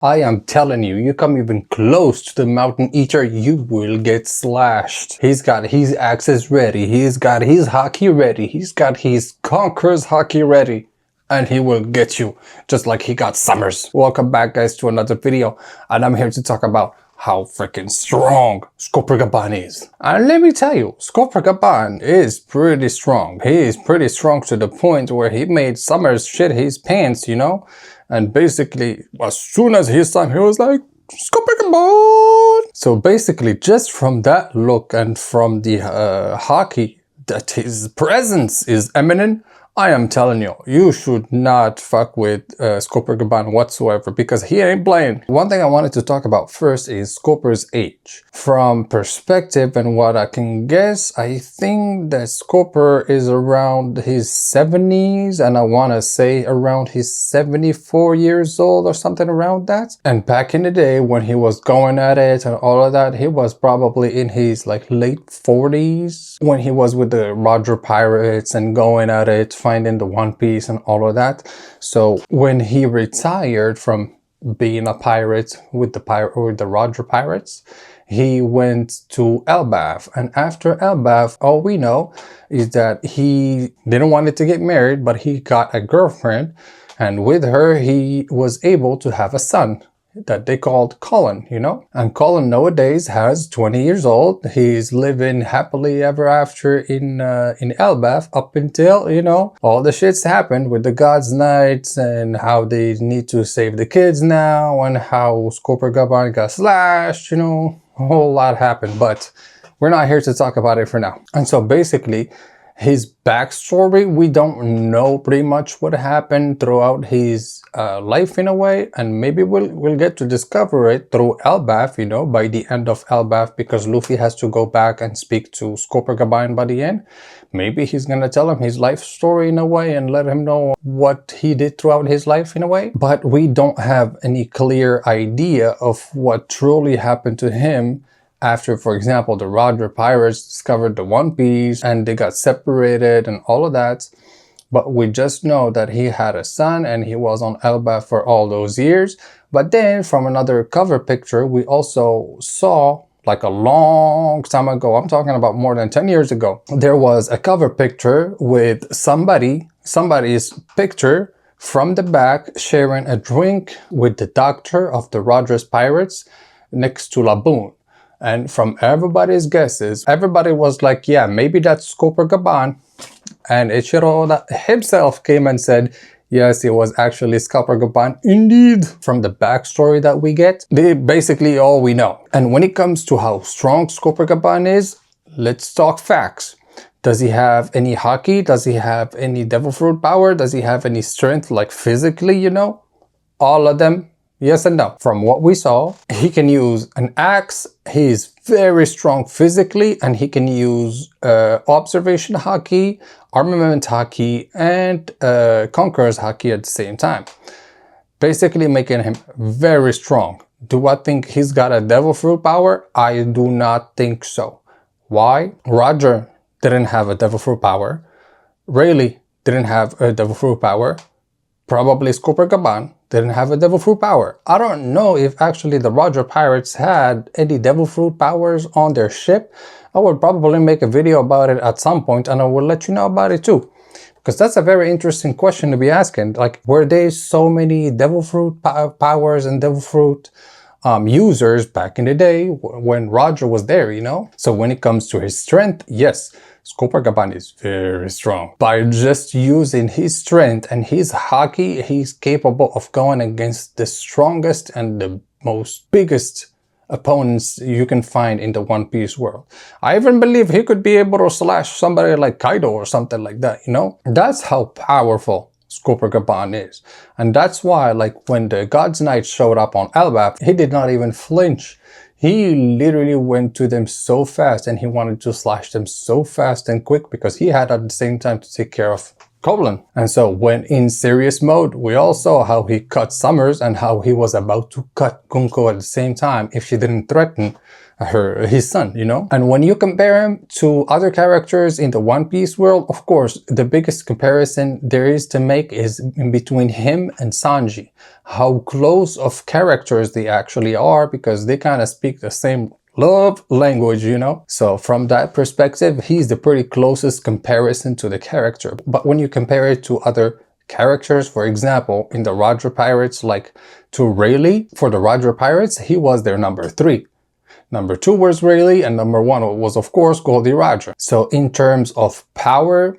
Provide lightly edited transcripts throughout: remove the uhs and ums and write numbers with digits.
I am telling you, you come even close to the Mountain Eater, you will get slashed. He's got his axes ready, he's got his hockey ready, he's got his Conqueror's hockey ready. And he will get you, just like he got Summers. Welcome back, guys, to another video. And I'm here to talk about how freaking strong Scopper Gaban is. And let me tell you, Scopper Gaban is pretty strong. He is pretty strong to the point where he made Summers shit his pants, you know? And basically, as soon as he saw him, he was like, Scopper Gaban! So basically, just from that look and from the hockey, that his presence is eminent, I am telling you, you should not fuck with Scopper Gaban whatsoever, because he ain't playing. One thing I wanted to talk about first is Scopper's age. From perspective and what I can guess, I think that Scopper is around his 70s, and I want to say around his 74 years old or something around that. And back in the day when he was going at it and all of that, he was probably in his like late 40s when he was with the Roger Pirates and going at it, finding the One Piece and all of that. So when he retired from being a pirate with the Roger Pirates, he went to Elbaf, and after Elbaf, all we know is that he didn't want to get married, but he got a girlfriend, and with her he was able to have a son that they called Colin, you know? And Colin nowadays has 20 years old. He's living happily ever after in Elbaf up until, you know, all the shits happened with the God's Knights and how they need to save the kids now and how Scopper Gaban got slashed, you know, a whole lot happened, but we're not here to talk about it for now. And so basically, his backstory, we don't know pretty much what happened throughout his life in a way, and maybe we'll get to discover it through Elbaf, you know, by the end of Elbaf, because Luffy has to go back and speak to Scopper Gaban by the end. Maybe he's gonna tell him his life story in a way and let him know what he did throughout his life in a way. But we don't have any clear idea of what truly happened to him after, for example, the Roger Pirates discovered the One Piece and they got separated and all of that. But we just know that he had a son and he was on Elbaf for all those years. But then from another cover picture, we also saw, like a long time ago, I'm talking about more than 10 years ago, there was a cover picture with somebody's picture from the back sharing a drink with the doctor of the Roger's Pirates next to Laboon. And from everybody's guesses, everybody was like, yeah, maybe that's Scopper Gaban. And Ichiro himself came and said, yes, it was actually Scopper Gaban indeed. From the backstory that we get, they basically all we know. And when it comes to how strong Scopper Gaban is, let's talk facts. Does he have any hockey? Does he have any devil fruit power? Does he have any strength, like physically, you know? All of them. Yes and no. From what we saw, he can use an axe, he's very strong physically, and he can use observation hockey, armament hockey, and conqueror's hockey at the same time. Basically making him very strong. Do I think he's got a devil fruit power? I do not think so. Why? Roger didn't have a devil fruit power. Rayleigh didn't have a devil fruit power. Probably Scopper Gaban didn't have a devil fruit power. I don't know if actually the Roger Pirates had any devil fruit powers on their ship. I would probably make a video about it at some point, and I will let you know about it too. Because that's a very interesting question to be asking. Like, were there so many devil fruit powers and devil fruit users back in the day when Roger was there, you know? So when it comes to his strength, yes, Scopper Gaban is very strong. By just using his strength and his hockey, he's capable of going against the strongest and the most biggest opponents you can find in the One Piece world. I even believe he could be able to slash somebody like Kaido or something like that, you know? That's how powerful Scopper Gaban is. And that's why, like, when the God's Knight showed up on Elbaf, he did not even flinch. He literally went to them so fast and he wanted to slash them so fast and quick because he had at the same time to take care of Coblin. And so when in serious mode, we all saw how he cut Summers and how he was about to cut Gunko at the same time if she didn't threaten his son, you know? And when you compare him to other characters in the One Piece world, of course, the biggest comparison there is to make is in between him and Sanji. How close of characters they actually are, because they kind of speak the same love language, you know? So from that perspective, he's the pretty closest comparison to the character. But when you compare it to other characters, for example, in the Roger Pirates, like to Rayleigh, for the Roger Pirates, he was their number 3. Number 2 was Rayleigh, and number 1 was, of course, Goldie Roger. So in terms of power,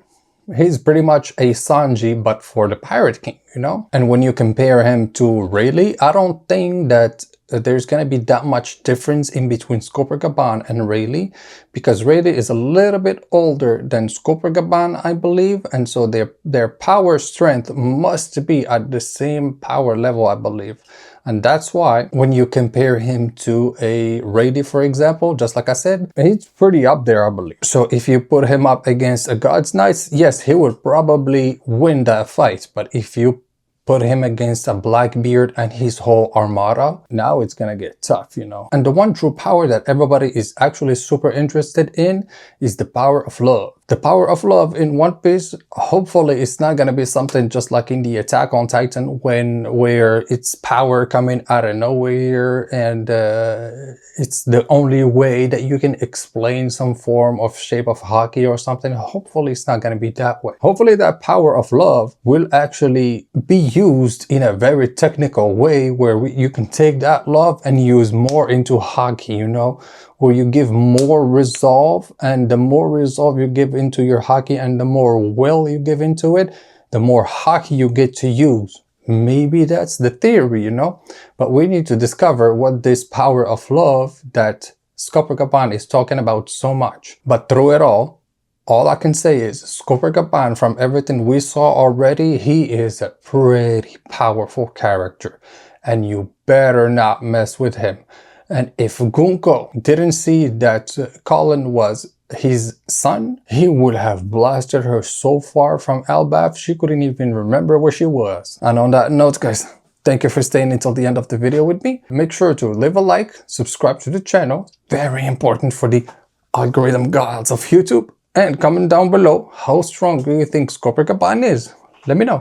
he's pretty much a Sanji, but for the Pirate King, you know? And when you compare him to Rayleigh, I don't think that there's going to be that much difference in between Scopper Gaban and Rayleigh, because Rayleigh is a little bit older than Scopper Gaban, I believe, and so their power strength must be at the same power level, I believe. And that's why when you compare him to a Rayleigh, for example, just like I said, he's pretty up there, I believe. So if you put him up against a God's Knights, yes, he would probably win that fight. But if you put him against a Blackbeard and his whole armada, now it's gonna get tough, you know? And the one true power that everybody is actually super interested in is the power of love. The power of love in One Piece, hopefully it's not gonna be something just like in the Attack on Titan, where it's power coming out of nowhere and it's the only way that you can explain some form of shape of hockey or something. Hopefully it's not gonna be that way. Hopefully that power of love will actually be used in a very technical way, where you can take that love and use more into hockey, you know, where you give more resolve, and the more resolve you give into your hockey and the more will you give into it, the more hockey you get to use. Maybe that's the theory, you know, but we need to discover what this power of love that Scopper Gaban is talking about so much. But through it all I can say is Scopper Gaban, from everything we saw already, he is a pretty powerful character, and you better not mess with him. And if Gunko didn't see that Colin was his son, he would have blasted her so far from Elbaf she couldn't even remember where she was. And on that note, guys, thank you for staying until the end of the video with me. Make sure to leave a like, subscribe to the channel, very important for the algorithm gods of YouTube. And comment down below, how strong do you think Scopper Gaban is? Let me know.